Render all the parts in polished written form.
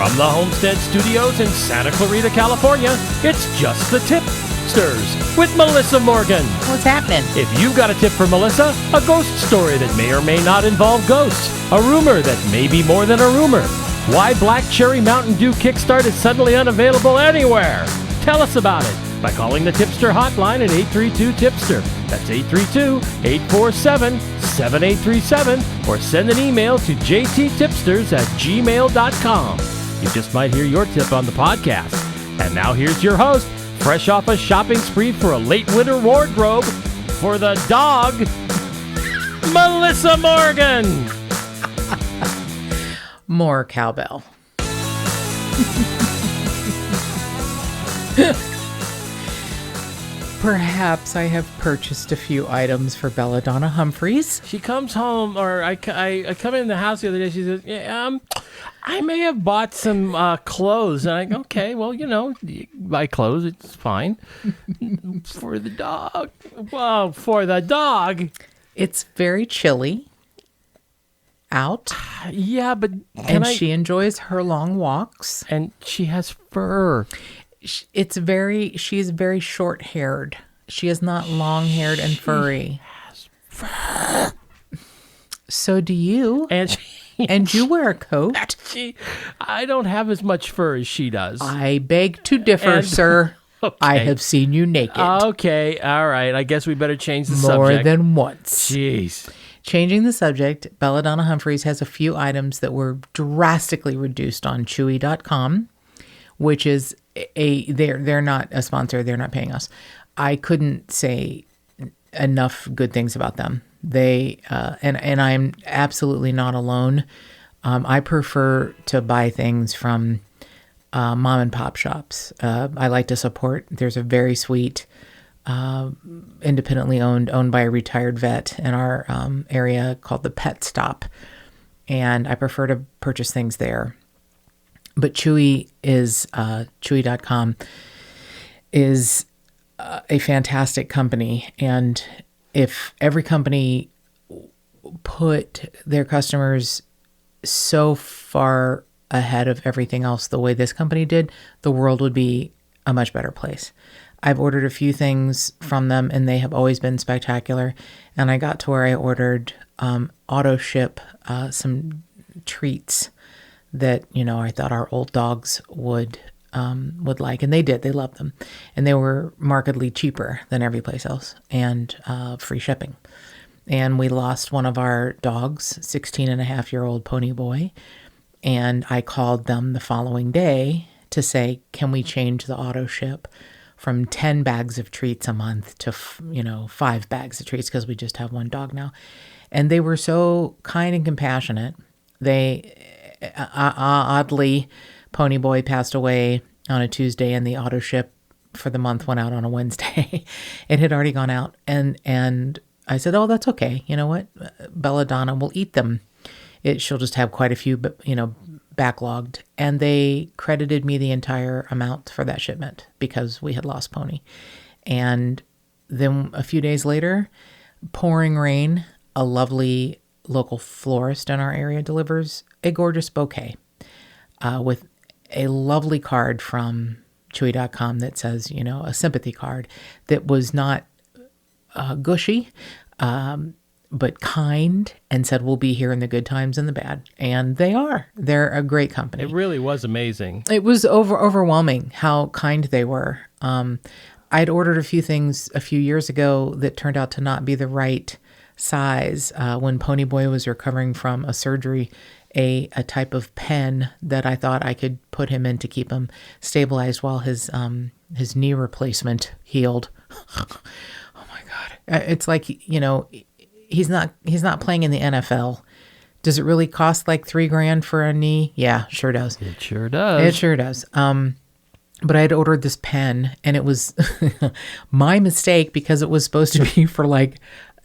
From the Homestead Studios in Santa Clarita, California, it's Just the Tip-Sters with Melissa Morgan. What's happening? If you've got a tip for Melissa, a ghost story that may or may not involve ghosts, a rumor that may be more than a rumor, why Black Cherry Mountain Dew Kickstart is suddenly unavailable anywhere, tell us about it by calling the Tipster hotline at 832-TIPSTER. That's 832-847-7837, or send an email to jttipsters@gmail.com. You just might hear your tip on the podcast. And now here's your host, fresh off a shopping spree for a late winter wardrobe for the dog, Melissa Morgan. More cowbell. Perhaps I have purchased a few items for Belladonna Humphreys. She comes home, or I come in the house the other day. She says, "Yeah, I may have bought some clothes." And I go, "Okay, well, you buy clothes, it's fine." For the dog. Well, for the dog. It's very chilly out. Yeah, but she enjoys her long walks. And she has fur. She's very short-haired. She is not long-haired and furry. Has fur. So do you. And you wear a coat. I don't have as much fur as she does. I beg to differ, sir. Okay. I have seen you naked. Okay, all right. I guess we better change the subject. More than once. Jeez. Changing the subject, Belladonna Humphreys has a few items that were drastically reduced on Chewy.com, which is they're not a sponsor. They're not paying us. I couldn't say enough good things about them. They and I'm absolutely not alone. I prefer to buy things from mom and pop shops. I like to support. There's a very sweet independently owned by a retired vet in our area called the Pet Stop, and I prefer to purchase things there. But Chewy is Chewy.com is a fantastic company, and if every company put their customers so far ahead of everything else the way this company did, the world would be a much better place. I've ordered a few things from them, and they have always been spectacular. And I got to where I ordered auto ship some treats that I thought our old dogs would like, and they did. They loved them, and they were markedly cheaper than every place else, and free shipping. And we lost one of our dogs, 16-and-a-half-year-old pony boy, and I called them the following day to say, can we change the auto ship from 10 bags of treats a month to 5 bags of treats, because we just have one dog now. And they were so kind and compassionate. They oddly, Pony Boy passed away on a Tuesday, and the auto ship for the month went out on a Wednesday. It had already gone out, and I said, "Oh, that's okay. You know what? Belladonna will eat them. She'll just have quite a few, backlogged." And they credited me the entire amount for that shipment because we had lost Pony. And then a few days later, pouring rain, a lovely local florist in our area delivers a gorgeous bouquet with a lovely card from Chewy.com that says, a sympathy card that was not gushy, but kind, and said, we'll be here in the good times and the bad. And they are. They're a great company. It really was amazing. It was overwhelming how kind they were. I'd ordered a few things a few years ago that turned out to not be the right size. When Pony Boy was recovering from a surgery, a type of pen that I thought I could put him in to keep him stabilized while his knee replacement healed. Oh my God. It's like, he's not playing in the NFL. Does it really cost like $3,000 for a knee? Yeah, sure does. It sure does. But I had ordered this pen, and it was my mistake because it was supposed to be for like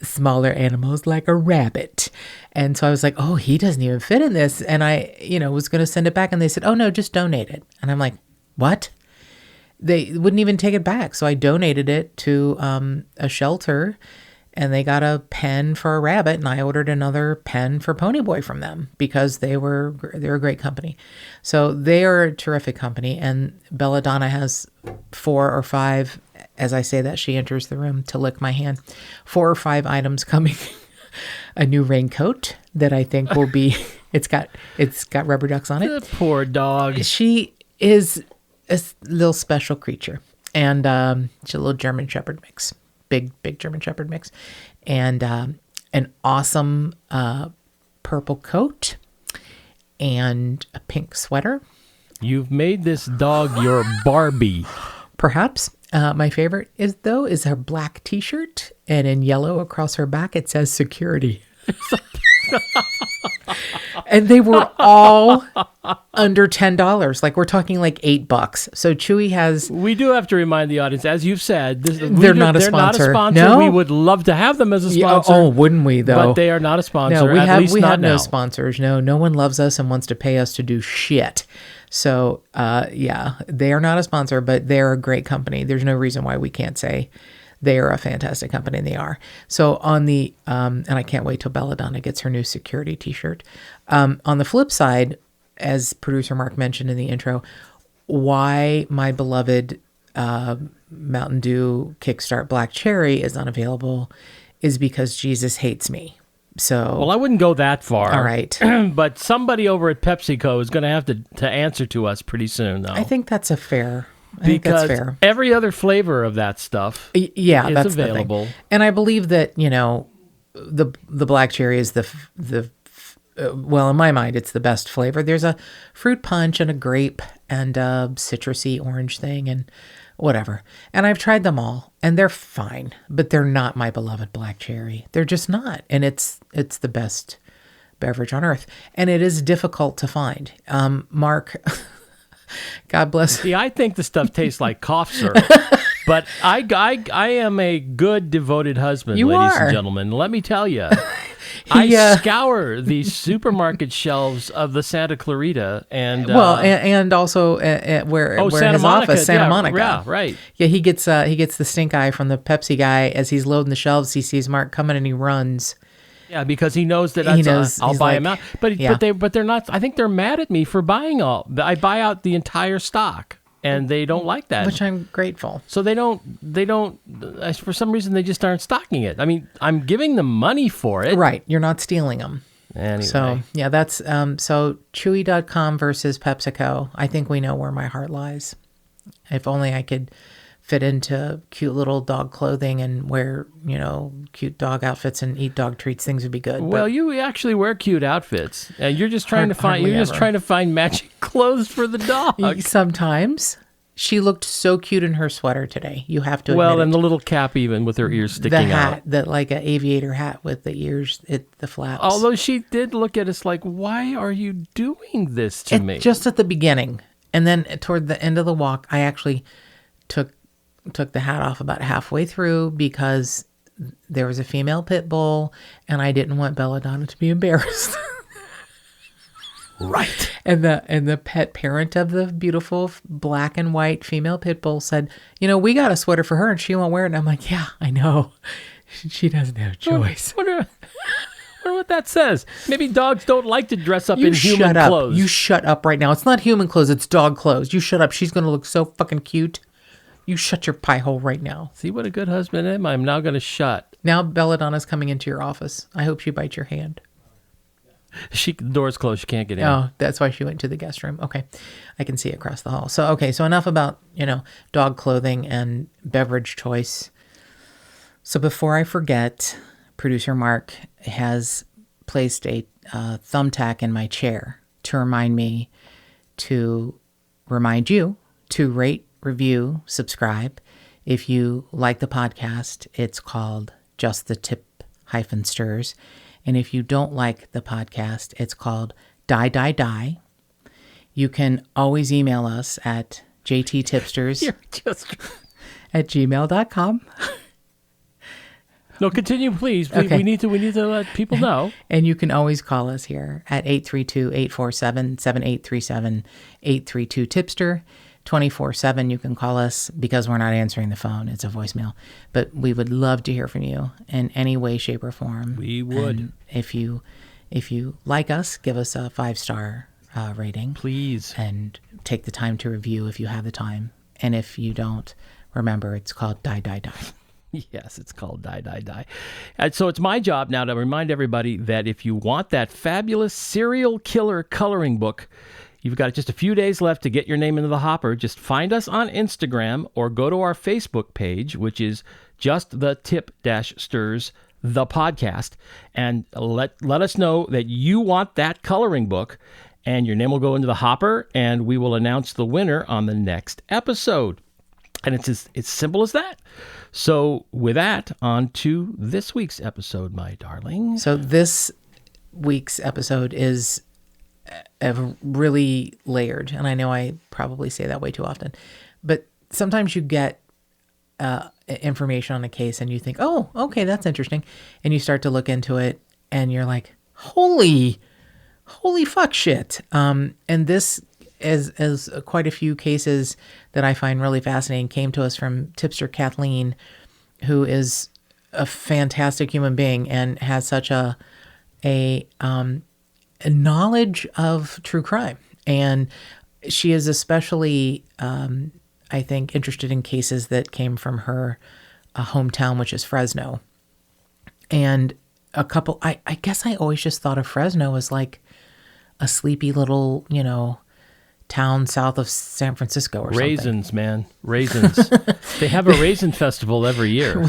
smaller animals like a rabbit. And so I was like, oh, he doesn't even fit in this. And I, was going to send it back, and they said, oh no, just donate it. And I'm like, what? They wouldn't even take it back. So I donated it to a shelter, and they got a pen for a rabbit, and I ordered another pen for Ponyboy from them because they're a great company. So they are a terrific company, and Belladonna has 4 or 5, as I say that, she enters the room to lick my hand, 4 or 5 items coming. A new raincoat that I think will be, it's got rubber ducks on it. The poor dog. She is a little special creature, and she's a little German Shepherd mix. Big German Shepherd mix, and an awesome purple coat and a pink sweater. You've made this dog your Barbie. Perhaps. My favorite is her black t-shirt, and in yellow across her back it says security. And they were all under $10. Like, we're talking like $8. So Chewy has... We do have to remind the audience, as you've said, they're not a sponsor. No? We would love to have them as a sponsor. Oh, wouldn't we, though? But they are not a sponsor. No, we have no now. sponsors. No one loves us and wants to pay us to do shit. So, they are not a sponsor, but they're a great company. There's no reason why we can't say they are a fantastic company, and they are. So on the, and I can't wait till Belladonna gets her new security t-shirt. On the flip side, as producer Mark mentioned in the intro, why my beloved Mountain Dew Kickstart Black Cherry is unavailable is because Jesus hates me. So, well, I wouldn't go that far. All right. But somebody over at PepsiCo is going to have to answer to us pretty soon, though. I think that's fair. Because every other flavor of that stuff is that's available. The thing. And I believe that, the black cherry is the well, in my mind, it's the best flavor. There's a fruit punch and a grape and a citrusy orange thing and whatever. And I've tried them all, and they're fine, but they're not my beloved black cherry. They're just not. And it's the best beverage on earth. And it is difficult to find. Mark... God bless. See, I think the stuff tastes like cough syrup. But I am a good, devoted husband, ladies and gentlemen. Let me tell you. I scour the supermarket shelves of the Santa Clarita and also where Santa his Monica, office, Santa Monica. Yeah, right. Yeah, he gets the stink eye from the Pepsi guy as he's loading the shelves. He sees Mark coming and he runs. Yeah, because he knows that I'll buy him out. But they're not. I think they're mad at me for buying all. I buy out the entire stock, and they don't like that. Which I'm grateful. So they don't. For some reason, they just aren't stocking it. I mean, I'm giving them money for it. Right. You're not stealing them. Anyway. So yeah, that's so Chewy.com versus PepsiCo. I think we know where my heart lies. If only I could fit into cute little dog clothing and wear, cute dog outfits and eat dog treats, things would be good. Well, you actually wear cute outfits. You're just trying to find matching clothes for the dog. Sometimes. She looked so cute in her sweater today. You have to admit Well, and the little cap even with her ears sticking out. The hat, that like an aviator hat with the ears, the flaps. Although she did look at us like, why are you doing this to me? Just at the beginning. And then toward the end of the walk, I actually took the hat off about halfway through because there was a female pit bull and I didn't want Belladonna to be embarrassed. Right. And the pet parent of the beautiful black and white female pit bull said, we got a sweater for her and she won't wear it. And I'm like, yeah, I know. She doesn't have a choice. Wonder what that says. Maybe dogs don't like to dress up in human clothes. You shut up right now. It's not human clothes. It's dog clothes. You shut up. She's going to look so fucking cute. You shut your pie hole right now. See what a good husband I am? I'm now going to shut. Now Belladonna's coming into your office. I hope she bites your hand. The door's closed. She can't get in. Oh, that's why she went to the guest room. Okay. I can see across the hall. So enough about, dog clothing and beverage choice. So before I forget, producer Mark has placed a thumbtack in my chair to remind you to rate, review, subscribe. If you like the podcast, it's called Just the Tip-Sters. And if you don't like the podcast, it's called Die, Die, Die. You can always email us at jttipsters at gmail.com. No, continue, please. Okay. We need to let people know. And you can always call us here at 832-847-7837, 832-Tipster. 24/7. You can call us because we're not answering the phone. It's a voicemail. But we would love to hear from you in any way, shape, or form. We would. And if you like us, give us a 5-star rating. Please. And take the time to review if you have the time. And if you don't, remember, it's called Die, Die, Die. Yes, it's called Die, Die, Die. And so it's my job now to remind everybody that if you want that fabulous serial killer coloring book, you've got just a few days left to get your name into the hopper. Just find us on Instagram or go to our Facebook page, which is just the Tip-Sters, the podcast, and let us know that you want that coloring book, and your name will go into the hopper, and we will announce the winner on the next episode. And it's simple as that. So with that, on to this week's episode, my darling. So this week's episode is really layered. And I know I probably say that way too often. But sometimes you get information on a case and you think, oh, okay, that's interesting. And you start to look into it and you're like, holy fuck shit. And this, as quite a few cases that I find really fascinating, came to us from Tipster Kathleen, who is a fantastic human being and has such a knowledge of true crime. And she is especially, I think, interested in cases that came from her hometown, which is Fresno. And a couple, I guess I always just thought of Fresno as like a sleepy little, town south of San Francisco or Raisins, something. man. Raisins. They have a raisin festival every year.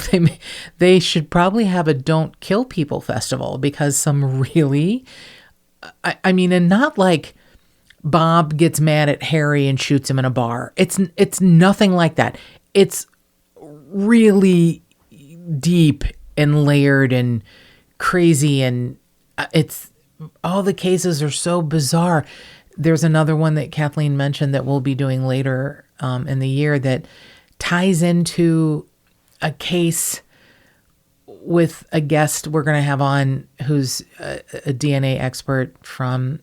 They should probably have a Don't Kill People festival, because some really, I mean, and not like Bob gets mad at Harry and shoots him in a bar. It's nothing like that. It's really deep and layered and crazy, and it's all the cases are so bizarre. There's another one that Kathleen mentioned that we'll be doing later in the year that ties into a case with a guest we're going to have on who's a DNA expert from,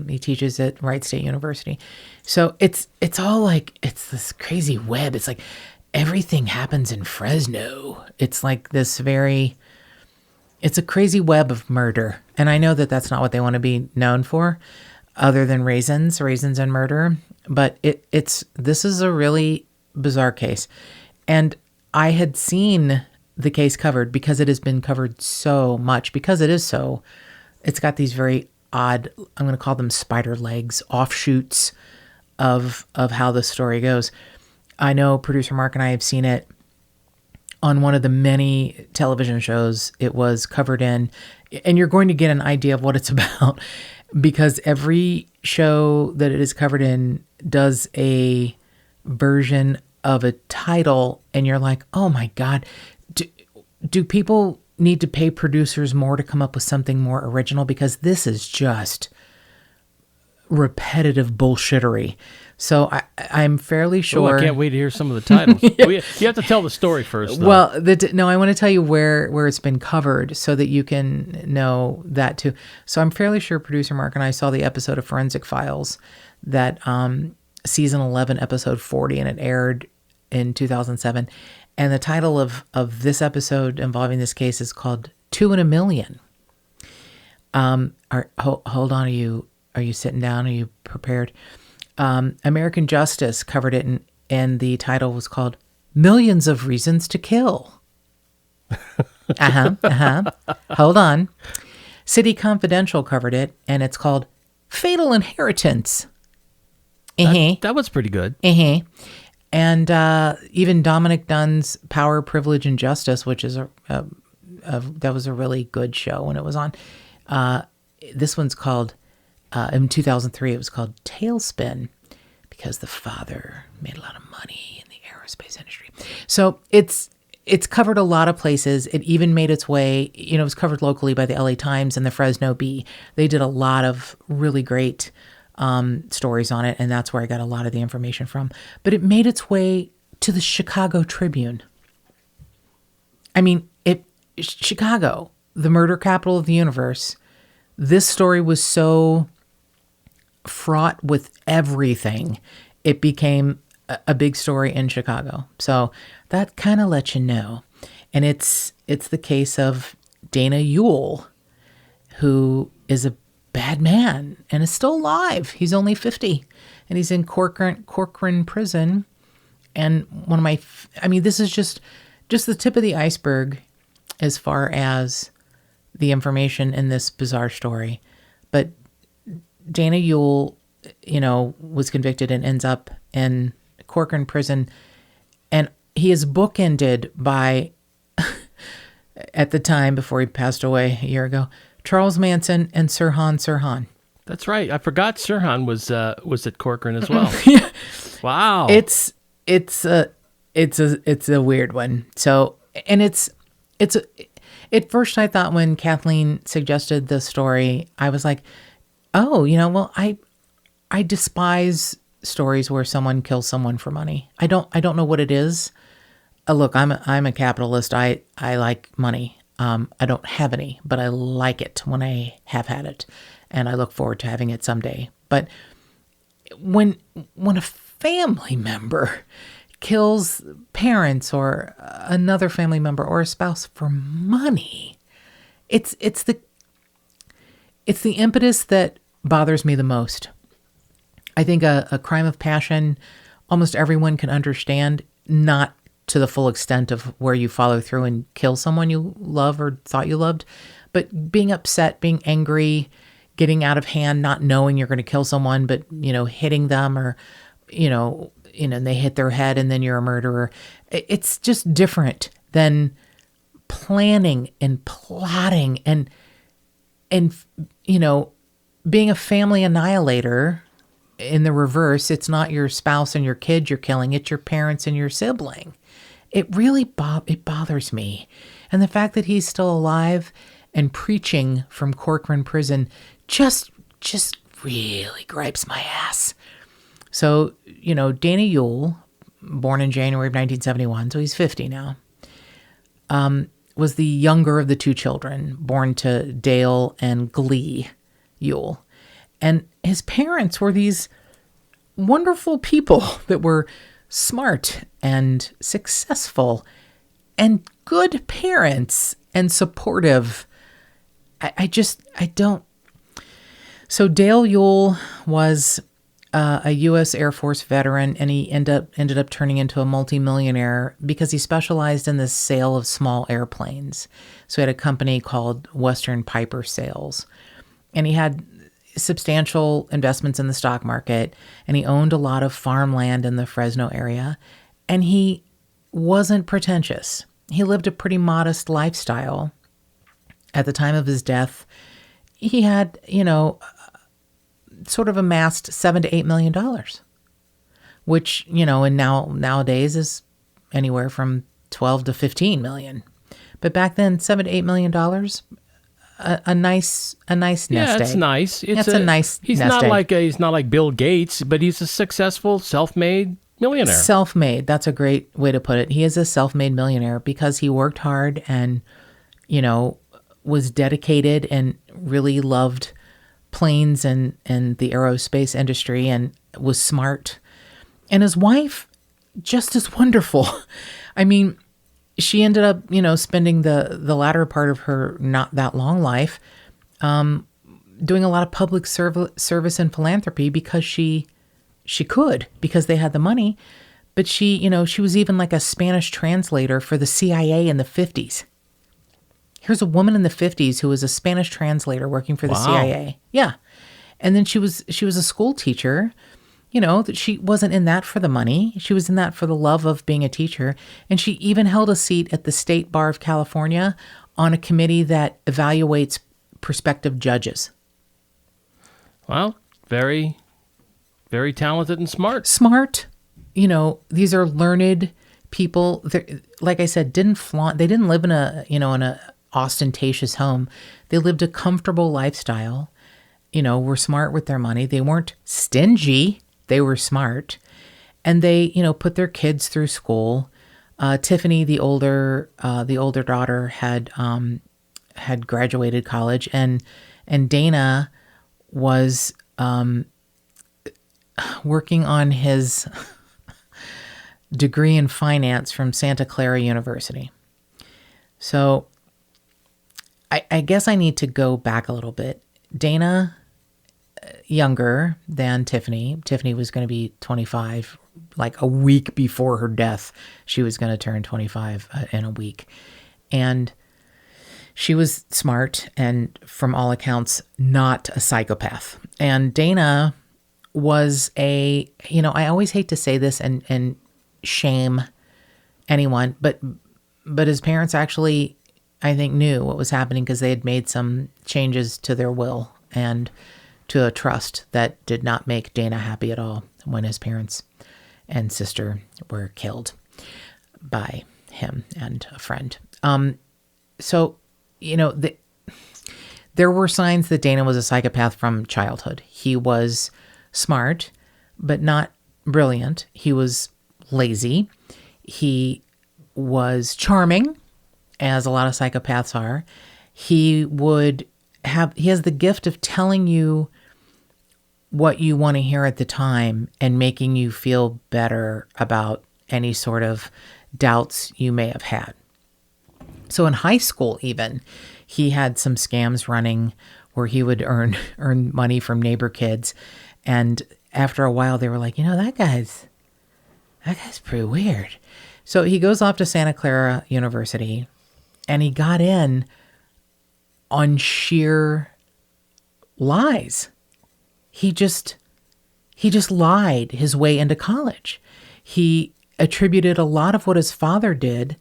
he teaches at Wright State University. So it's all like, it's this crazy web. It's like everything happens in Fresno. It's like this it's a crazy web of murder. And I know that that's not what they want to be known for, other than raisins and murder. But this is a really bizarre case. And I had seen the case covered because it has been covered so much, because it's got these very odd, I'm going to call them spider legs, offshoots of how the story goes. I know producer Mark and I have seen it on one of the many television shows it was covered in, and you're going to get an idea of what it's about, because every show that it is covered in does a version of a title, and you're like, oh my God, do people need to pay producers more to come up with something more original? Because this is just repetitive bullshittery. So I'm fairly sure. Oh, I can't wait to hear some of the titles. Yeah. You have to tell the story first, though. Well, no, I want to tell you where it's been covered so that you can know that too. So I'm fairly sure producer Mark and I saw the episode of Forensic Files, that season 11, episode 40, and it aired in 2007. And the title of this episode involving this case is called 2 in a Million. Hold on, are you sitting down? Are you prepared? American Justice covered it, and the title was called Millions of Reasons to Kill. Hold on. City Confidential covered it, and it's called Fatal Inheritance. That was pretty good. And even Dominic Dunn's Power, Privilege, and Justice, which is that was a really good show when it was on. This one's called, in 2003, it was called Tailspin, because the father made a lot of money in the aerospace industry. So it's covered a lot of places. It even made its way, it was covered locally by the LA Times and the Fresno Bee. They did a lot of really great stories on it, and that's where I got a lot of the information from. But it made its way to the Chicago Tribune. I mean, Chicago, the murder capital of the universe, this story was so fraught with everything, it became a big story in Chicago. So that kind of lets you know. And it's the case of Dana Ewell, who is a bad man and is still alive. He's only 50 and he's in Corcoran prison. And one of my, this is just the tip of the iceberg as far as the information in this bizarre story. But Dana Ewell, was convicted and ends up in Corcoran prison. And he is bookended by, at the time before he passed away a year ago, Charles Manson and Sirhan. That's right. I forgot Sirhan was at Corcoran as well. Yeah. Wow. It's a weird one. So, and at first I thought when Kathleen suggested the story, I was like, oh, well, I despise stories where someone kills someone for money. I don't know what it is. Look, I'm a capitalist. I like money. I don't have any, but I like it when I have had it, and I look forward to having it someday. But when a family member kills parents or another family member or a spouse for money, it's the impetus that bothers me the most. I think a crime of passion, almost everyone can understand, not to the full extent of where you follow through and kill someone you love or thought you loved, but being upset, being angry, getting out of hand, not knowing you're going to kill someone, but, hitting them or, and they hit their head and then you're a murderer. It's just different than planning and plotting and being a family annihilator. In the reverse, it's not your spouse and your kid you're killing, it's your parents and your sibling. It really bothers me. And the fact that he's still alive and preaching from Corcoran prison just really gripes my ass. So, Dana Ewell, born in January of 1971, so he's 50 now, was the younger of the two children, born to Dale and Glee Ewell. And his parents were these wonderful people that were smart and successful and good parents and supportive. I don't. So Dale Ewell was a U.S. Air Force veteran, and he ended up turning into a multimillionaire because he specialized in the sale of small airplanes. So he had a company called Western Piper Sales, and he had substantial investments in the stock market, and he owned a lot of farmland in the Fresno area, and he wasn't pretentious. He lived a pretty modest lifestyle. At the time of his death, he had, sort of amassed $7 to $8 million, which, and nowadays is anywhere from 12 to 15 million. But back then, $7 to $8 million, a nice nest egg. Yeah, it's nice. That's a nice He's nest egg. He's not like Bill Gates, but he's a successful, self-made millionaire. Self-made. That's a great way to put it. He is a self-made millionaire because he worked hard and, was dedicated and really loved planes and the aerospace industry and was smart. And his wife, just as wonderful. She ended up, spending the latter part of her not that long life doing a lot of public service and philanthropy because she could, because they had the money. But she was even like a Spanish translator for the CIA in the 50s. Here's a woman in the 50s who was a Spanish translator working for the CIA. Yeah. And then she was a school teacher. That she wasn't in that for the money. She was in that for the love of being a teacher. And she even held a seat at the State Bar of California on a committee that evaluates prospective judges. Well, very, very talented and smart. Smart. These are learned people. Like I said, didn't flaunt. They didn't live in a ostentatious home. They lived a comfortable lifestyle. Were smart with their money. They weren't stingy. They were smart, and they, put their kids through school. Tiffany, the older daughter, had graduated college, and Dana was working on his degree in finance from Santa Clara University. So I guess I need to go back a little bit. Dana, younger than Tiffany. Tiffany was going to be 25, like a week before her death. She was going to turn 25 in a week. And she was smart and, from all accounts, not a psychopath. And Dana was I always hate to say this and shame anyone, but his parents actually, I think, knew what was happening because they had made some changes to their will and to a trust that did not make Dana happy at all when his parents and sister were killed by him and a friend. So, there were signs that Dana was a psychopath from childhood. He was smart, but not brilliant. He was lazy. He was charming, as a lot of psychopaths are. He has the gift of telling you what you want to hear at the time and making you feel better about any sort of doubts you may have had. So in high school, even, he had some scams running where he would earn money from neighbor kids. And after a while, they were like, that guy's pretty weird. So he goes off to Santa Clara University, and he got in on sheer lies. He just lied his way into college. He attributed a lot of what his father did,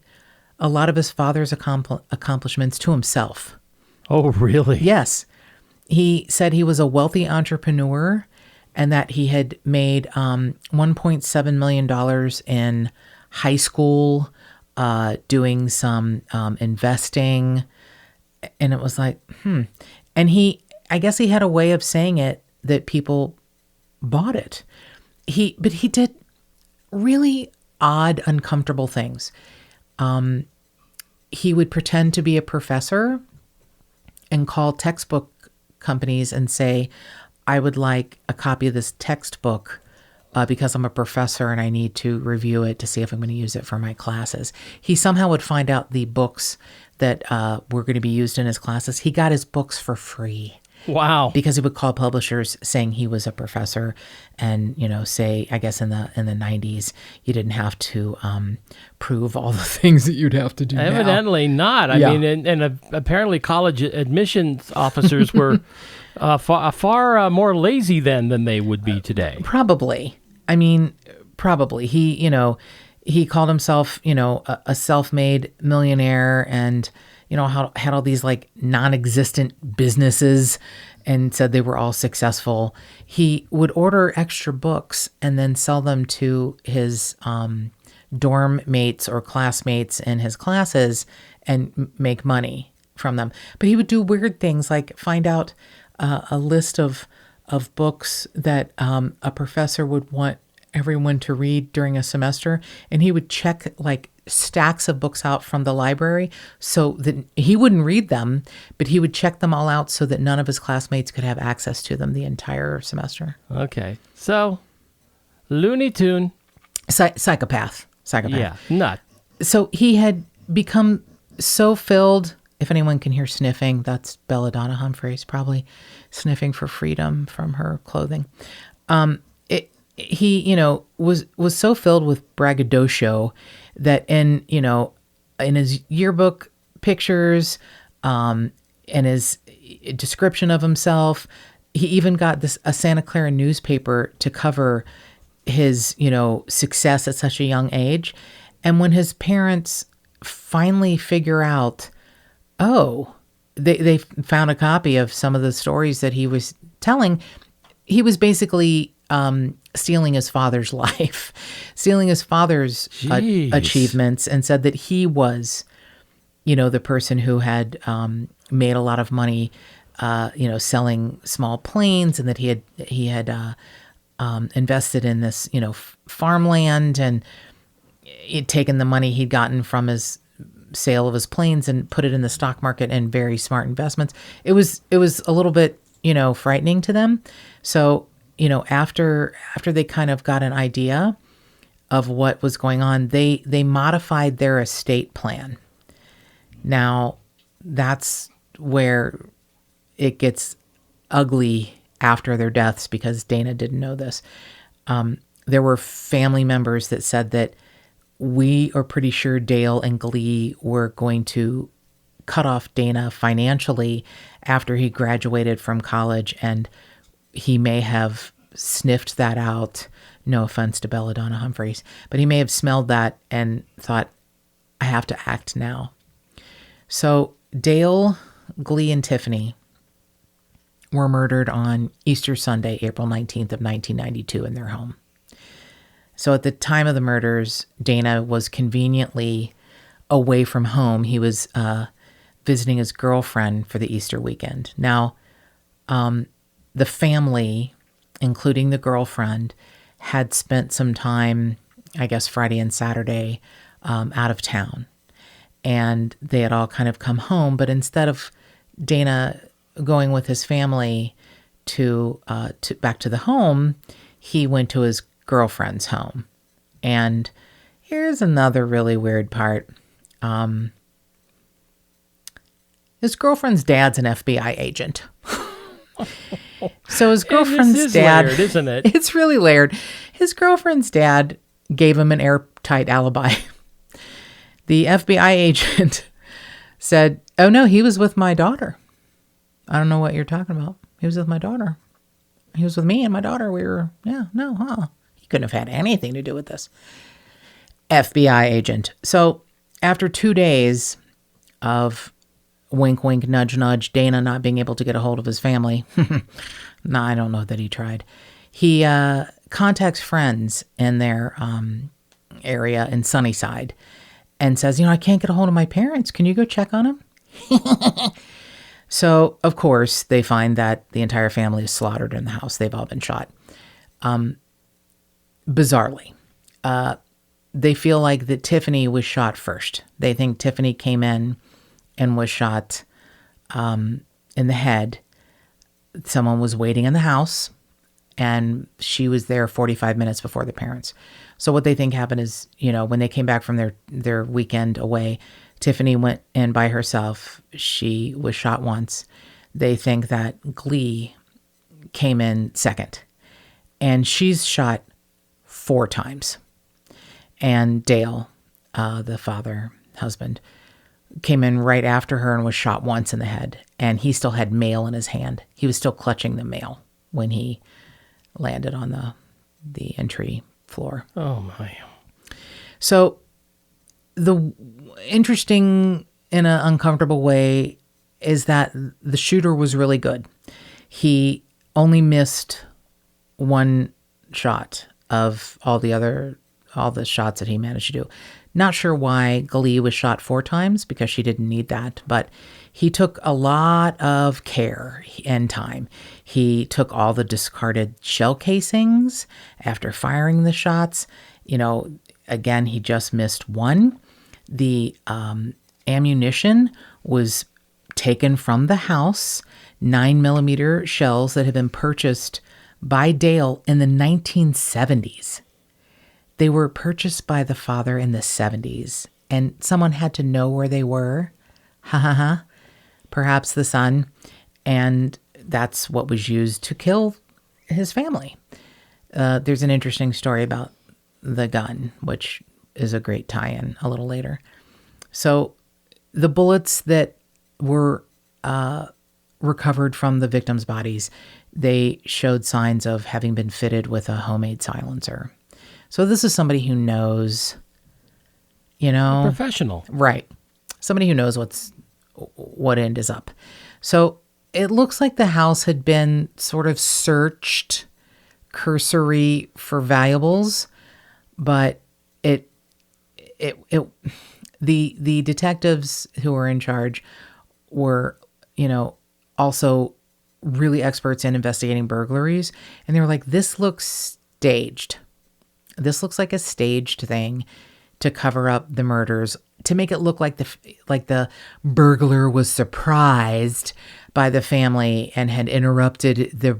a lot of his father's accomplishments, to himself. Oh, really? Yes. He said he was a wealthy entrepreneur and that he had made $1.7 million in high school doing some investing. And it was like, And I guess he had a way of saying it that people bought it. But he did really odd, uncomfortable things. He would pretend to be a professor and call textbook companies and say, I would like a copy of this textbook because I'm a professor and I need to review it to see if I'm going to use it for my classes. He somehow would find out the books that were going to be used in his classes. He got his books for free. Wow. Because he would call publishers saying he was a professor and, say, I guess in the 90s, you didn't have to prove all the things that you'd have to do Evidently now. not. I mean, and apparently college admissions officers were far more lazy then than they would be today. Probably. Probably. He called himself, a self-made millionaire and, had all these like non-existent businesses and said they were all successful. He would order extra books and then sell them to his dorm mates or classmates in his classes and make money from them. But he would do weird things like find out a list of books that a professor would want everyone to read during a semester, and he would check like stacks of books out from the library so that he wouldn't read them, but he would check them all out so that none of his classmates could have access to them the entire semester. Okay. So, Looney Tune. Psychopath. Yeah, nut. So he had become so filled, if anyone can hear sniffing, that's Belladonna Humphreys probably sniffing for freedom from her clothing. He was so filled with braggadocio that in his yearbook pictures, and his description of himself, he even got a Santa Clara newspaper to cover his, success at such a young age. And when his parents finally figure out, they found a copy of some of the stories that he was telling, he was basically stealing his father's life, stealing his father's achievements, and said that he was, the person who had made a lot of money, selling small planes, and that he had invested in this, farmland, and he'd taken the money he'd gotten from his sale of his planes and put it in the stock market and very smart investments. It was a little bit, frightening to them. So, after they kind of got an idea of what was going on, they modified their estate plan. Now, that's where it gets ugly after their deaths, because Dana didn't know this. There were family members that said that we are pretty sure Dale and Glee were going to cut off Dana financially after he graduated from college, and he may have sniffed that out. No offense to Belladonna Humphreys, but he may have smelled that and thought, I have to act now. So Dale, Glee, and Tiffany were murdered on Easter Sunday, April 19th of 1992 in their home. So at the time of the murders, Dana was conveniently away from home. He was visiting his girlfriend for the Easter weekend. Now, the family, including the girlfriend, had spent some time, I guess Friday and Saturday, out of town. And they had all kind of come home, but instead of Dana going with his family to back to the home, he went to his girlfriend's home. And here's another really weird part. His girlfriend's dad's an FBI agent. So his girlfriend's dad, layered, isn't it? It's really layered. His girlfriend's dad gave him an airtight alibi. The FBI agent said, "Oh no, he was with my daughter." I don't know what you're talking about. He was with my daughter. He was with me and my daughter. We were, He couldn't have had anything to do with this. FBI agent. So after 2 days of wink, wink, nudge, nudge, Dana not being able to get a hold of his family. No, I don't know that he tried. He contacts friends in their area in Sunnyside and says, I can't get a hold of my parents. Can you go check on them? So, of course, they find that the entire family is slaughtered in the house. They've all been shot. Bizarrely, they feel like that Tiffany was shot first. They think Tiffany came in and was shot in the head. Someone was waiting in the house, and she was there 45 minutes before the parents. So what they think happened is, when they came back from their weekend away, Tiffany went in by herself. She was shot once. They think that Glee came in second, and she's shot 4 times. And Dale, the father, husband, came in right after her and was shot once in the head. And he still had mail in his hand. He was still clutching the mail when he landed on the entry floor. Oh, my. So the interesting, in an uncomfortable way, is that the shooter was really good. He only missed 1 shot of all the shots that he managed to do. Not sure why Glee was shot 4 times, because she didn't need that, but he took a lot of care and time. He took all the discarded shell casings after firing the shots. Again, he just missed 1. The ammunition was taken from the house, 9mm shells that had been purchased by Dale in the 1970s. They were purchased by the father in the 70s, and someone had to know where they were. Perhaps the son. And that's what was used to kill his family. There's an interesting story about the gun, which is a great tie-in a little later. So the bullets that were recovered from the victims' bodies, they showed signs of having been fitted with a homemade silencer. So this is somebody who knows, A professional. Right. Somebody who knows what end is up. So it looks like the house had been sort of searched cursory for valuables, but the detectives who were in charge were, also really experts in investigating burglaries. And they were like, this looks staged. This looks like a staged thing to cover up the murders, to make it look like the burglar was surprised by the family and had interrupted the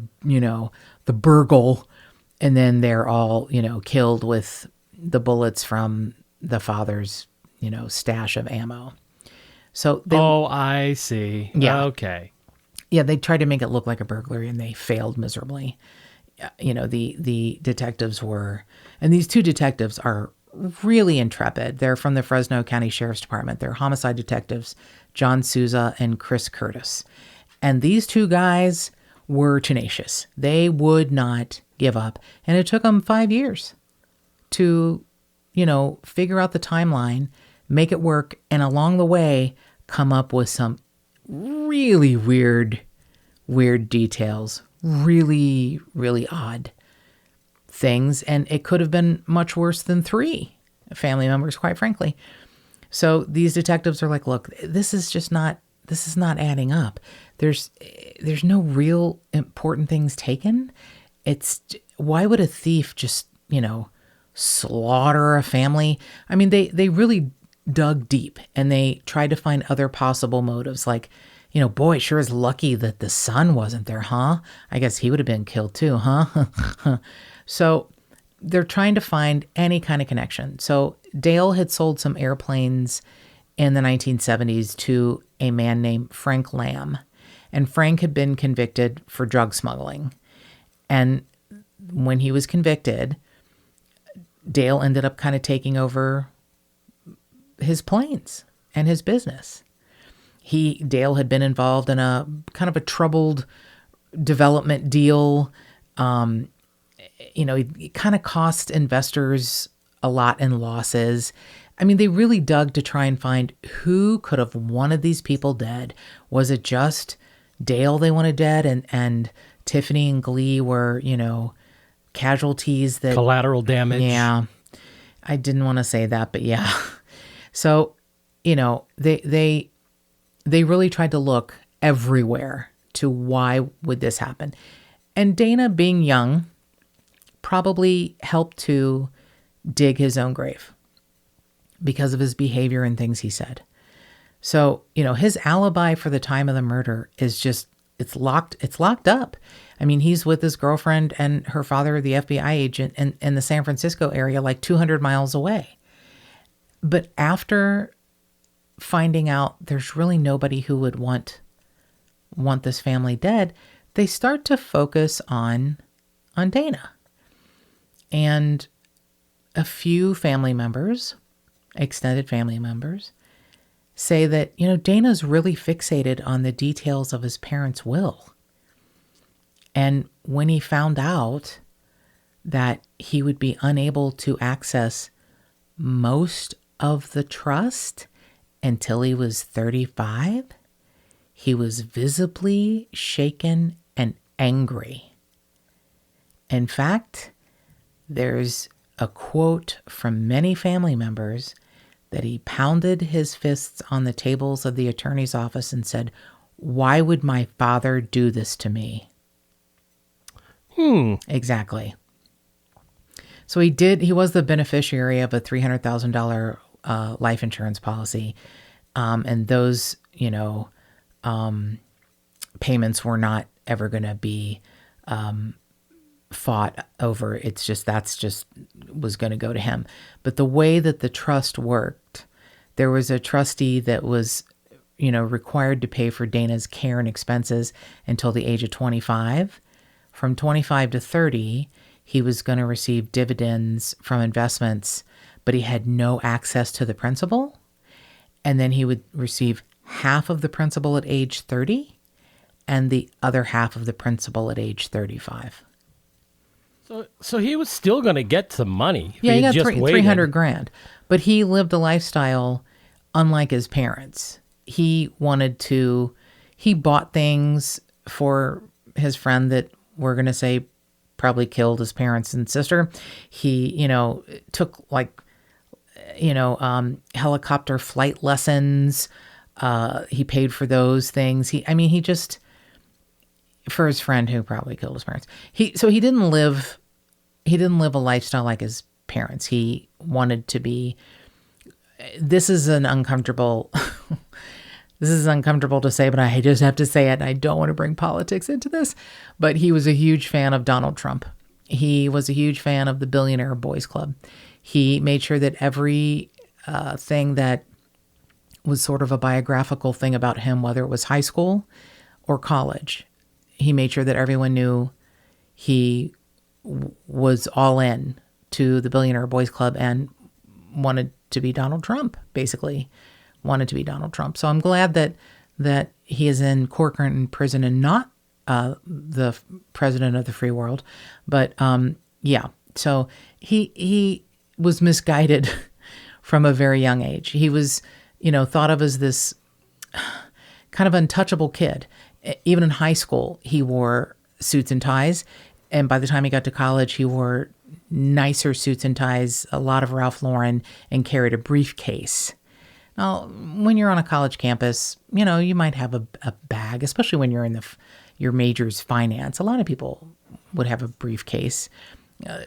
burgle, and then they're all, killed with, the bullets from the father's, stash of ammo. So they, I see. Yeah. Okay. yeah, they tried to make it look like a burglary and they failed miserably. The detectives were, and these two detectives are really intrepid. They're from the Fresno County Sheriff's Department. They're homicide detectives, John Souza and Chris Curtis. And these two guys were tenacious. They would not give up. And it took them 5 years to, figure out the timeline, make it work, and along the way, come up with some really weird details, really, really odd things. And it could have been much worse than 3 family members, quite frankly. So these detectives are like, look, this is not adding up. There's no real important things taken. Why would a thief just, slaughter a family? I mean, they really dug deep and they tried to find other possible motives. Like, boy, it sure is lucky that the son wasn't there, huh? I guess he would have been killed too, huh? So they're trying to find any kind of connection. So Dale had sold some airplanes in the 1970s to a man named Frank Lamb. And Frank had been convicted for drug smuggling. And when he was convicted, Dale ended up kind of taking over his planes and his business. Dale had been involved in a kind of a troubled development deal. It kind of cost investors a lot in losses. I mean, they really dug to try and find who could have wanted these people dead. Was it just Dale they wanted dead and Tiffany and Glee were, casualties that... Collateral damage. Yeah. I didn't want to say that, but yeah. So, they really tried to look everywhere to why would this happen. And Dana, being young, probably helped to dig his own grave because of his behavior and things he said. So, his alibi for the time of the murder is just, it's locked up. I mean, he's with his girlfriend and her father, the FBI agent, in the San Francisco area, like 200 miles away. But after finding out there's really nobody who would want this family dead, they start to focus on Dana. And a few family members, extended family members, say that, Dana's really fixated on the details of his parents' will. And when he found out that he would be unable to access most of the trust until he was 35, he was visibly shaken and angry. In fact, there's a quote from many family members that he pounded his fists on the tables of the attorney's office and said, "Why would my father do this to me?" Exactly. So he was the beneficiary of a $300,000 life insurance policy. And those, payments were not ever going to be fought over. That's just was going to go to him. But the way that the trust worked, there was a trustee that was, required to pay for Dana's care and expenses until the age of 25. From 25 to 30, he was going to receive dividends from investments, but he had no access to the principal. And then he would receive half of the principal at age 30 and the other half of the principal at age 35. So he was still going to get some money. Yeah, he got just $300 grand. But he lived a lifestyle unlike his parents. He bought things for his friend that we're going to say probably killed his parents and sister. He, took helicopter flight lessons. He paid for those things. He just, for his friend who probably killed his parents. He didn't live a lifestyle like his parents. He wanted to be, this is uncomfortable to say, but I just have to say it. I don't want to bring politics into this, but he was a huge fan of Donald Trump. He was a huge fan of the Billionaire Boys Club. He made sure that every thing that was sort of a biographical thing about him, whether it was high school or college, he made sure that everyone knew he was all in to the Billionaire Boys Club and wanted to be Donald Trump, basically wanted to be Donald Trump. So I'm glad that he is in Corcoran prison and not the president of the free world. But yeah, so he was misguided from a very young age. He was, thought of as this kind of untouchable kid. Even in high school, he wore suits and ties. And by the time he got to college, he wore nicer suits and ties, a lot of Ralph Lauren, and carried a briefcase. Now, when you're on a college campus, you might have a bag, especially when you're in your major's finance. A lot of people would have a briefcase.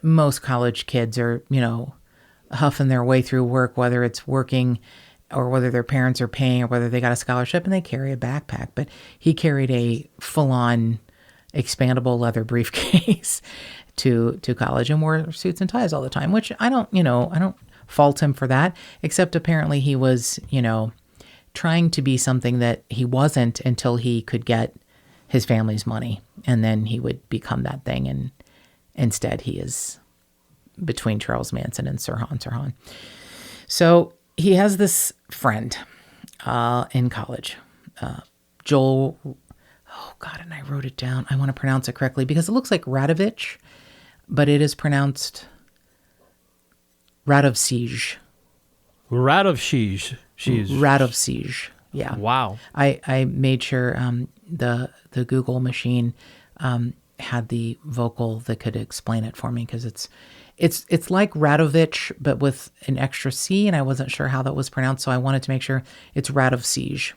Most college kids are, huffing their way through work, whether it's working or whether their parents are paying or whether they got a scholarship, and they carry a backpack. But he carried a full-on expandable leather briefcase to college and wore suits and ties all the time, which I don't fault him for that, except apparently he was, trying to be something that he wasn't until he could get his family's money, and then he would become that thing. And instead he is between Charles Manson and Sirhan. So he has this friend in college, Joel. Oh God, and I wrote it down. I want to pronounce it correctly because it looks like Radovcich, but it is pronounced Radovcich. Radovcich. Radovcich. Yeah. Wow. I made sure the Google machine had the vocal that could explain it for me, because it's like Radovich but with an extra C, and I wasn't sure how that was pronounced, so I wanted to make sure it's Radovcich.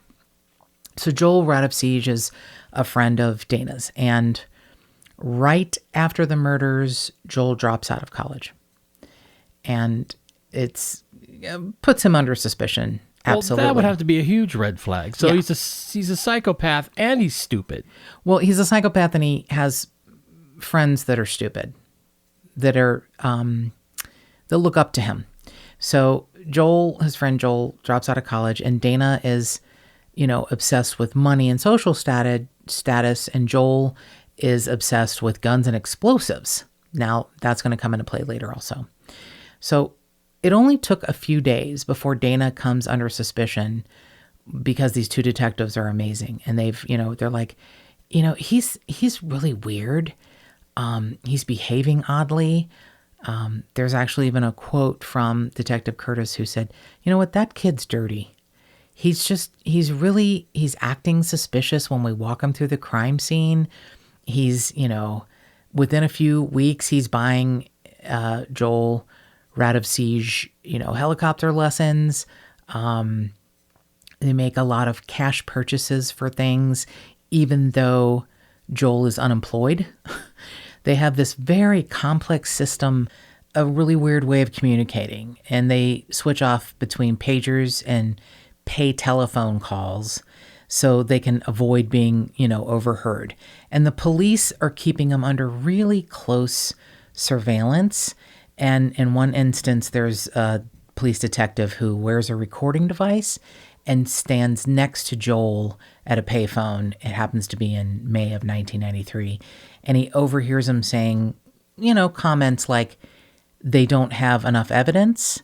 So Joel Radovcich is a friend of Dana's, and right after the murders, Joel drops out of college, and it's puts him under suspicion. Absolutely. Well, that would have to be a huge red flag. So Yeah. he's a psychopath and he's stupid. Well, he's a psychopath, and he has friends that are stupid, that are that look up to him. So his friend Joel, drops out of college, and Dana is, obsessed with money and social status, and Joel is obsessed with guns and explosives. Now, that's going to come into play later also. So it only took a few days before Dana comes under suspicion, because these two detectives are amazing. And they're like, he's really weird. He's behaving oddly. There's actually even a quote from Detective Curtis who said, "You know what, that kid's dirty. He's acting suspicious when we walk him through the crime scene. He's, within a few weeks, he's buying Joel Radovcich, helicopter lessons. They make a lot of cash purchases for things, even though Joel is unemployed. They have this very complex system, a really weird way of communicating, and they switch off between pagers and pay telephone calls so they can avoid being, overheard. And the police are keeping them under really close surveillance. And in one instance, there's a police detective who wears a recording device and stands next to Joel at a payphone. It happens to be in May of 1993. And he overhears him saying, comments like, "They don't have enough evidence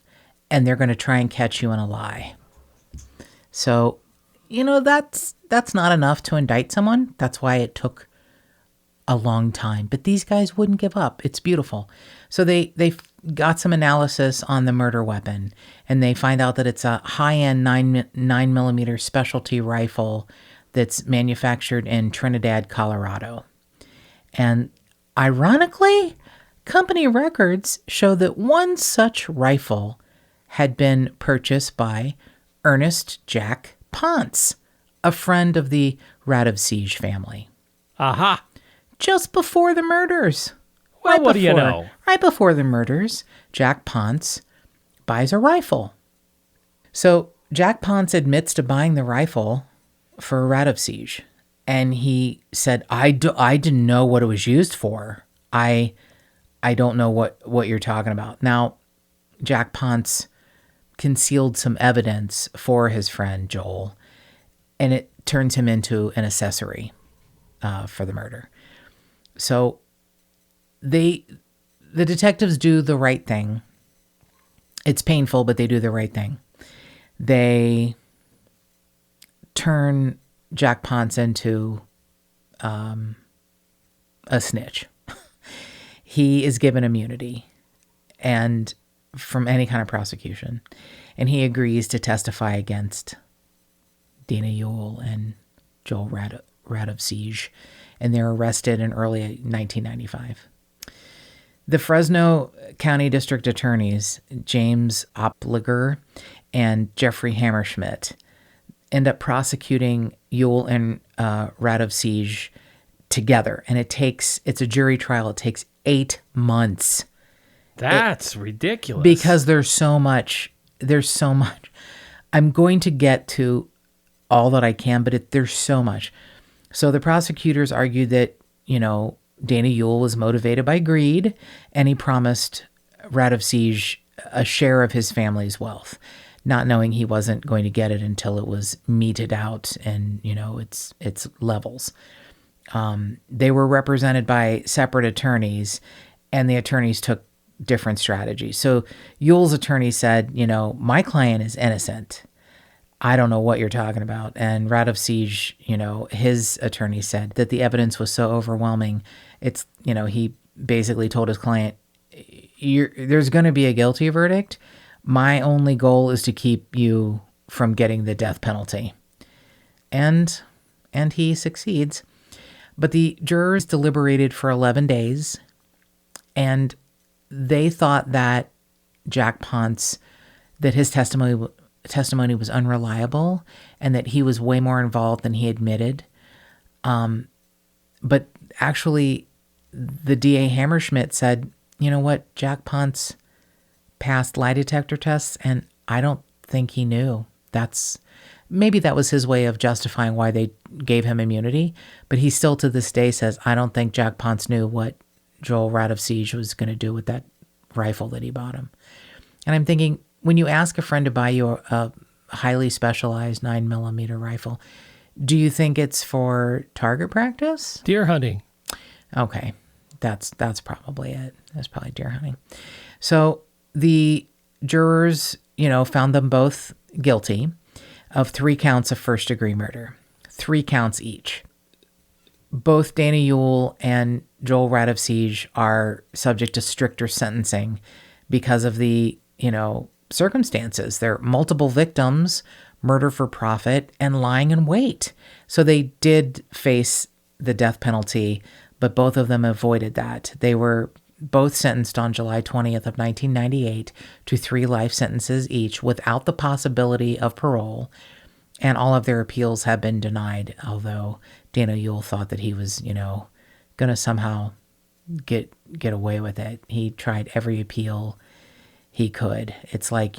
and they're going to try and catch you in a lie." So, that's not enough to indict someone. That's why it took a long time. But these guys wouldn't give up. It's beautiful. So they got some analysis on the murder weapon, and they find out that it's a high-end 9mm specialty rifle that's manufactured in Trinidad, Colorado. And ironically, company records show that one such rifle had been purchased by Ernest Jack Ponce, a friend of the Radovcich family. Aha. Just before the murders. Well, what do you know? Right before the murders, Jack Ponce buys a rifle. So Jack Ponce admits to buying the rifle for Radovcich. And he said, I didn't know what it was used for. I don't know what you're talking about. Now, Jack Ponce concealed some evidence for his friend Joel, and it turns him into an accessory for the murder. So the detectives do the right thing. It's painful, but they do the right thing. They turn Jack Ponce into a snitch. He is given immunity and from any kind of prosecution, and he agrees to testify against Dana Ewell and Joel Radovcich, and they're arrested in early 1995. The Fresno County District Attorneys, James Opliger and Jeffrey Hammerschmidt, end up prosecuting Ewell and Radovcich together, and it's a jury trial. It takes 8 months. That's ridiculous. Because there's so much. I'm going to get to all that I can, but there's so much. So the prosecutors argued that, Dana Ewell was motivated by greed, and he promised Radovcich a share of his family's wealth, not knowing he wasn't going to get it until it was meted out and, its levels. They were represented by separate attorneys, and the attorneys took different strategies. So Ewell's attorney said, my client is innocent. I don't know what you're talking about. And Radovcich, his attorney said that the evidence was so overwhelming. He basically told his client, there's going to be a guilty verdict. My only goal is to keep you from getting the death penalty. And he succeeds. But the jurors deliberated for 11 days, and they thought that Jack Ponce, that his testimony was unreliable and that he was way more involved than he admitted. But actually, the DA Hammerschmidt said, you know what, Jack Ponce passed lie detector tests, and I don't think he knew. Maybe that was his way of justifying why they gave him immunity, but he still to this day says, I don't think Jack Ponce knew what Joel Radovcich was going to do with that rifle that he bought him. And I'm thinking, when you ask a friend to buy you a highly specialized 9mm rifle, do you think it's for target practice? Deer hunting. Okay, that's probably it. That's probably deer hunting. So the jurors, found them both guilty of 3 counts of first-degree murder, 3 counts each. Both Dana Ewell and Joel Radovcich are subject to stricter sentencing because of the, circumstances. They're multiple victims, murder for profit, and lying in wait. So they did face the death penalty, but both of them avoided that. They were both sentenced on July 20th of 1998 to 3 life sentences each without the possibility of parole, and all of their appeals have been denied, although Dana Ewell thought that he was, going to somehow get away with it. He tried every appeal he could. It's like,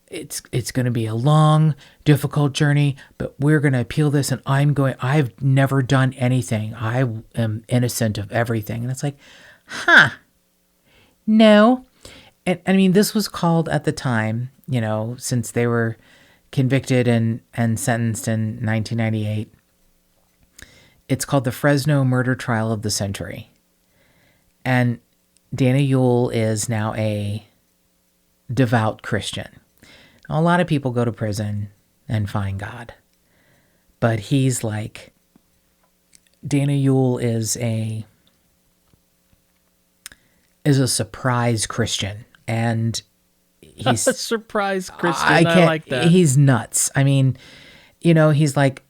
it's going to be a long, difficult journey, but we're going to appeal this, and I've never done anything. I am innocent of everything. And it's like, no. And I mean, this was called at the time, since they were convicted and sentenced in 1998, it's called the Fresno Murder Trial of the Century. And Dana Ewell is now a devout Christian. A lot of people go to prison and find God. But he's like, Dana Ewell is a surprise Christian. And he's a surprise Christian. I like that. He's nuts. I mean, he's like,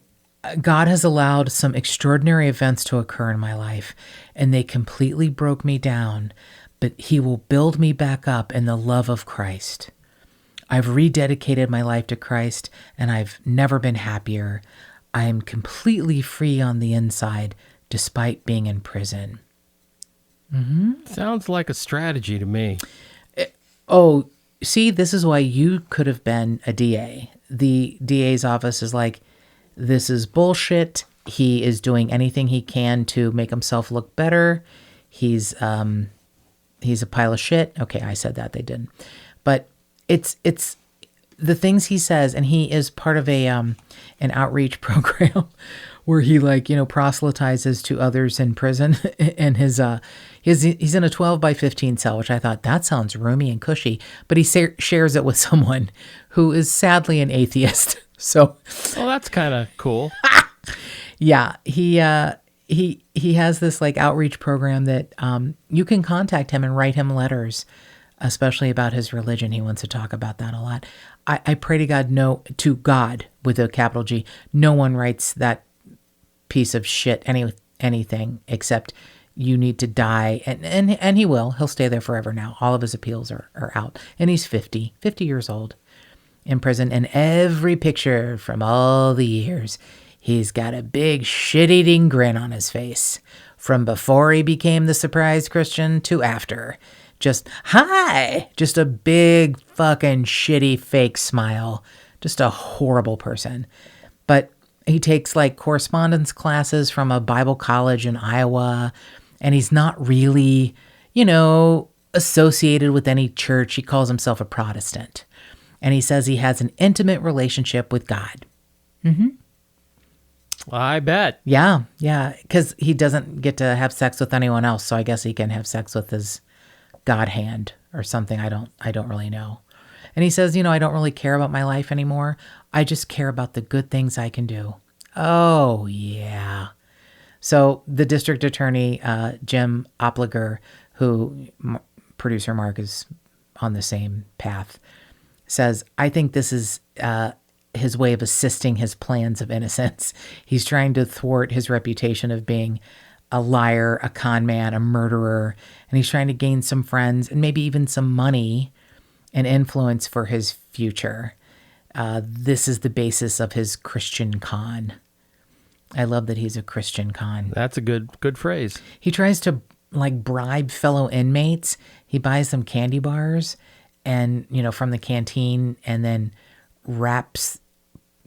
God has allowed some extraordinary events to occur in my life, and they completely broke me down, but he will build me back up in the love of Christ. I've rededicated my life to Christ, and I've never been happier. I am completely free on the inside, despite being in prison. Mm-hmm. Sounds like a strategy to me. Oh, see, this is why you could have been a DA. The DA's office is like, this is bullshit. He is doing anything he can to make himself look better. He's a pile of shit. Okay, I said that. They didn't. But it's the things he says, and he is part of an outreach program where he proselytizes to others in prison. And he's in a 12 by 15 cell, which I thought that sounds roomy and cushy, but he shares it with someone who is sadly an atheist. So, well, that's kind of cool. Yeah, he has this outreach program that you can contact him and write him letters, especially about his religion. He wants to talk about that a lot. I pray to God, to God with a capital G, no one writes that piece of shit anything except you need to die, and he will. He'll stay there forever now. All of his appeals are out, and he's 50 years old in prison, and every picture from all the years, he's got a big shit-eating grin on his face from before he became the surprise Christian to after. Just, hi! Just a big fucking shitty fake smile. Just a horrible person. But he takes correspondence classes from a Bible college in Iowa, and he's not really, associated with any church. He calls himself a Protestant. And he says he has an intimate relationship with God. Mm-hmm. I bet. Yeah, because he doesn't get to have sex with anyone else, so I guess he can have sex with his God hand or something. I don't really know. And he says, I don't really care about my life anymore. I just care about the good things I can do. Oh, yeah. So the district attorney, Jim Opliger, who producer Mark is on the same path, says, I think this is his way of assisting his plans of innocence. He's trying to thwart his reputation of being a liar, a con man, a murderer, and he's trying to gain some friends and maybe even some money and influence for his future. This is the basis of his Christian con. I love that he's a Christian con. That's a good phrase. He tries to bribe fellow inmates. He buys them candy bars and, from the canteen, and then wraps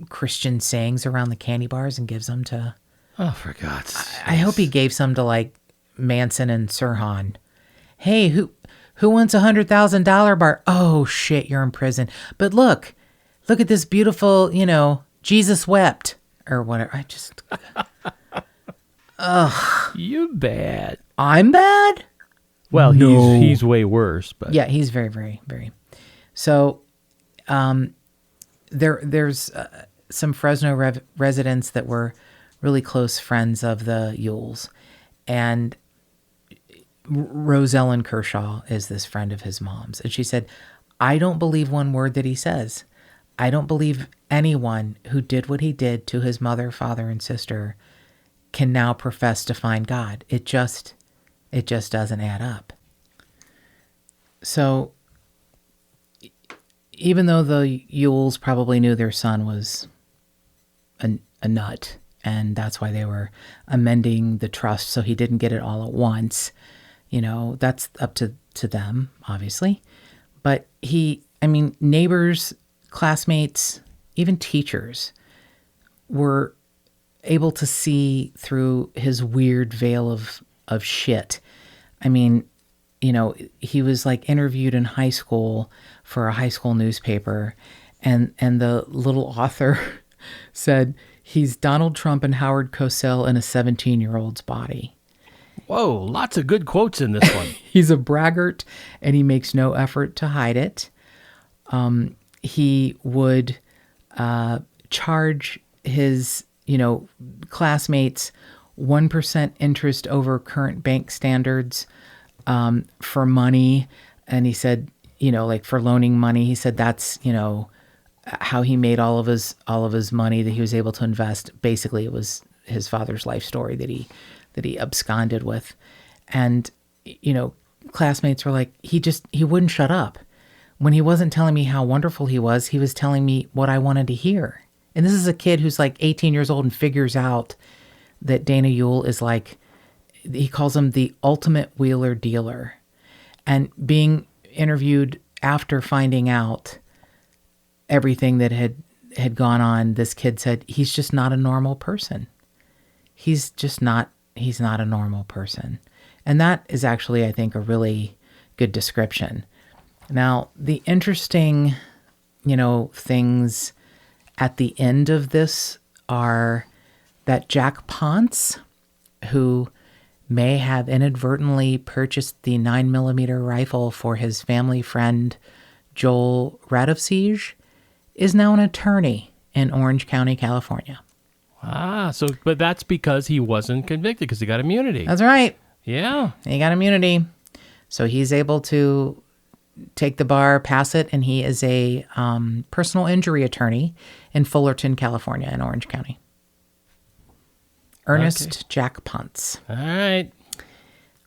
Christian sayings around the candy bars and gives them to... Oh, for God's sake. I hope he gave some to Manson and Sirhan. Hey, who wants $100,000 bar? Oh shit, you're in prison. But look at this beautiful, Jesus wept or whatever. I just, ugh. You bad. I'm bad? Well, no. he's way worse, but yeah, he's very, very, very. So, there's some Fresno residents that were really close friends of the Ewells, and Rosellen Kershaw is this friend of his mom's, and she said, I don't believe one word that he says. I don't believe anyone who did what he did to his mother, father, and sister can now profess to find God. It just doesn't add up. So even though the Ewells probably knew their son was a nut, and that's why they were amending the trust so he didn't get it all at once, that's up to them, obviously. But neighbors, classmates, even teachers were able to see through his weird veil of shit. He was interviewed in high school for a high school newspaper, and the little author said he's Donald Trump and Howard Cosell in a 17-year-old's body. Whoa, lots of good quotes in this one. He's a braggart, and he makes no effort to hide it. He would charge his, classmates 1% interest over current bank standards for money. And he said, for loaning money, he said that's, how he made all of his money that he was able to invest. Basically, it was his father's life story that he absconded with. And, classmates were like, he wouldn't shut up. When he wasn't telling me how wonderful he was telling me what I wanted to hear. And this is a kid who's 18 years old and figures out that Dana Ewell is he calls him the ultimate wheeler dealer. And being interviewed after finding out everything that had gone on, this kid said, he's just not a normal person. He's not a normal person. And that is actually, I think, a really good description. Now, the interesting, things at the end of this are that Jack Ponce, who may have inadvertently purchased the 9mm rifle for his family friend Joel Radovcich, is now an attorney in Orange County, California. But that's because he wasn't convicted, because he got immunity. That's right. Yeah. He got immunity. So he's able to take the bar, pass it, and he is a personal injury attorney in Fullerton, California, in Orange County. Ernest Jack Ponce. All right.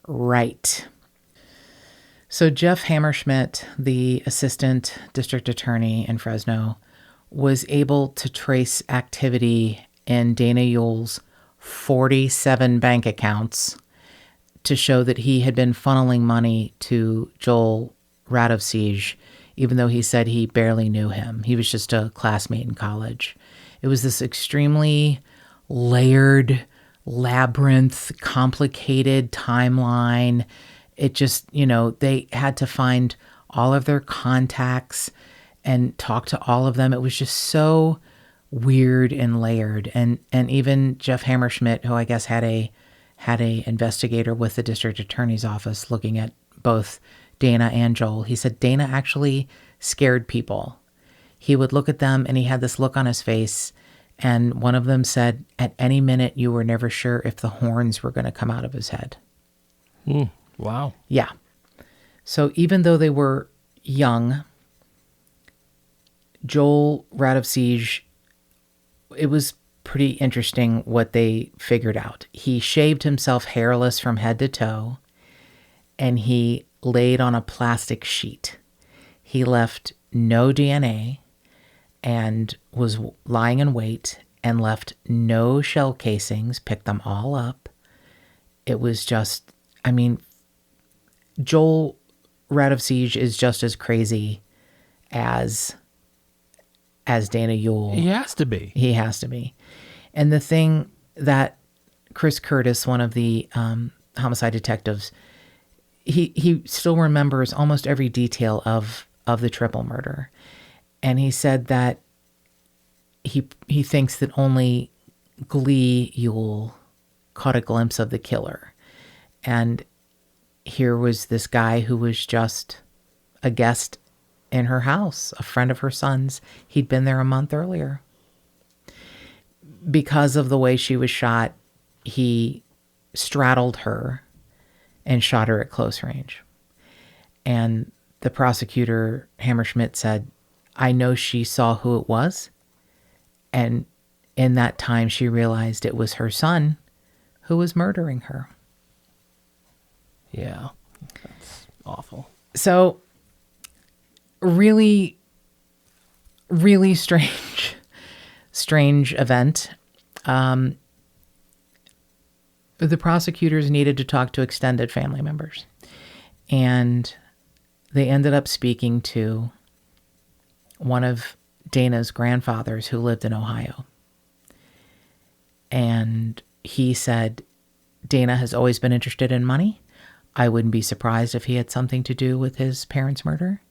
Right. So Jeff Hammerschmidt, the assistant district attorney in Fresno, was able to trace activity in Dana Ewell's 47 bank accounts to show that he had been funneling money to Joel Radovcich, even though he said he barely knew him. He was just a classmate in college. It was this extremely layered, labyrinth, complicated timeline. It just, they had to find all of their contacts and talk to all of them. It was just so weird and layered. And even Jeff Hammerschmidt, who I guess had a investigator with the district attorney's office looking at both Dana and Joel, he said Dana actually scared people. He would look at them and he had this look on his face. And one of them said, at any minute, you were never sure if the horns were going to come out of his head. Wow. Yeah. So even though they were young, Joel Radovcich, it was pretty interesting what they figured out. He shaved himself hairless from head to toe, and he laid on a plastic sheet. He left no DNA and was lying in wait and left no shell casings, picked them all up. It was just, Joel Radovcich is just as crazy as Dana Ewell. He has to be. He has to be. And the thing that Chris Curtis, one of the homicide detectives, he still remembers almost every detail of the triple murder. And he said that he thinks that only Glee Ewell caught a glimpse of the killer. And here was this guy who was just a guest in her house, a friend of her son's. He'd been there a month earlier. Because of the way she was shot, he straddled her and shot her at close range. And the prosecutor, Hammerschmidt, said, I know she saw who it was. And in that time, she realized it was her son who was murdering her. Yeah, that's awful. So, really, really strange event. The prosecutors needed to talk to extended family members. And they ended up speaking to one of Dana's grandfathers who lived in Ohio. And he said, Dana has always been interested in money. I wouldn't be surprised if he had something to do with his parents' murder.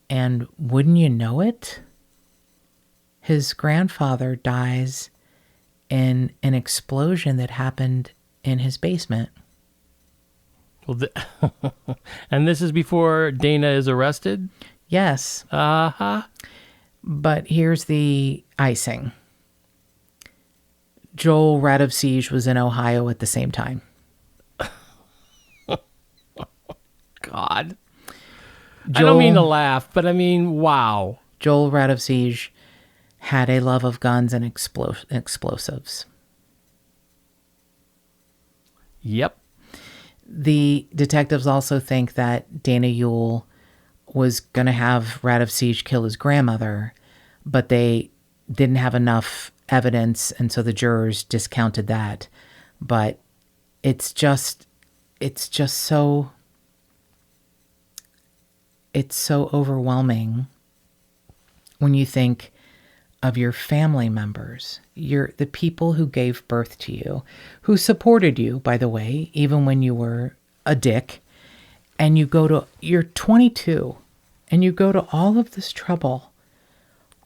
And wouldn't you know it? His grandfather dies in an explosion that happened in his basement. Well, and this is before Dana is arrested? Yes. Uh-huh. But here's the icing. Joel Radovcich was in Ohio at the same time. God. I don't mean to laugh, but wow. Joel Radovcich had a love of guns and explosives. Yep. The detectives also think that Dana Ewell was going to have Radovcich kill his grandmother, but they didn't have enough evidence, and so the jurors discounted that. But it's just so overwhelming when you think of your family members, the people who gave birth to you, who supported you, by the way, even when you were a dick, and you're 22, And you go to all of this trouble,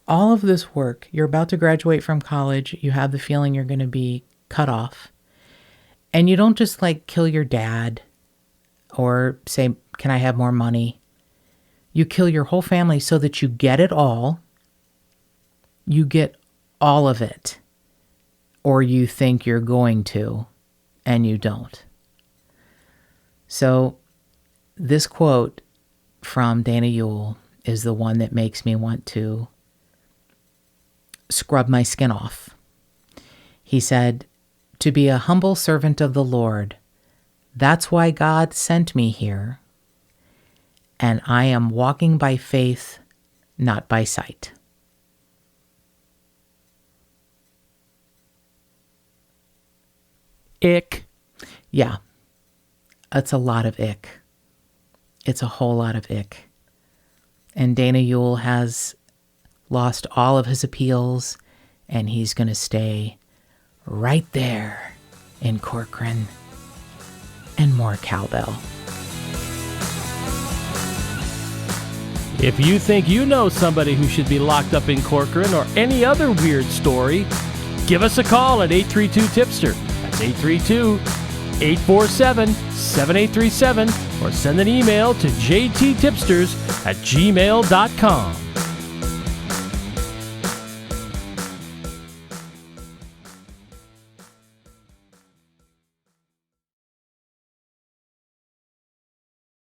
all of this work. You're about to graduate from college. You have the feeling you're going to be cut off. And you don't just like kill your dad or say, can I have more money? You kill your whole family so that you get it all. You get all of it. Or you think you're going to, and you don't. So this quote from Dana Ewell is the one that makes me want to scrub my skin off. He said, "To be a humble servant of the Lord, that's why God sent me here, and I am walking by faith, not by sight." Ick. Yeah, it's a lot of ick. It's a whole lot of ick. And Dana Ewell has lost all of his appeals, and he's going to stay right there in Corcoran. And more cowbell. If you think you know somebody who should be locked up in Corcoran or any other weird story, give us a call at 832-TIPSTER. That's 832-847-7837, or send an email to jttipsters@gmail.com.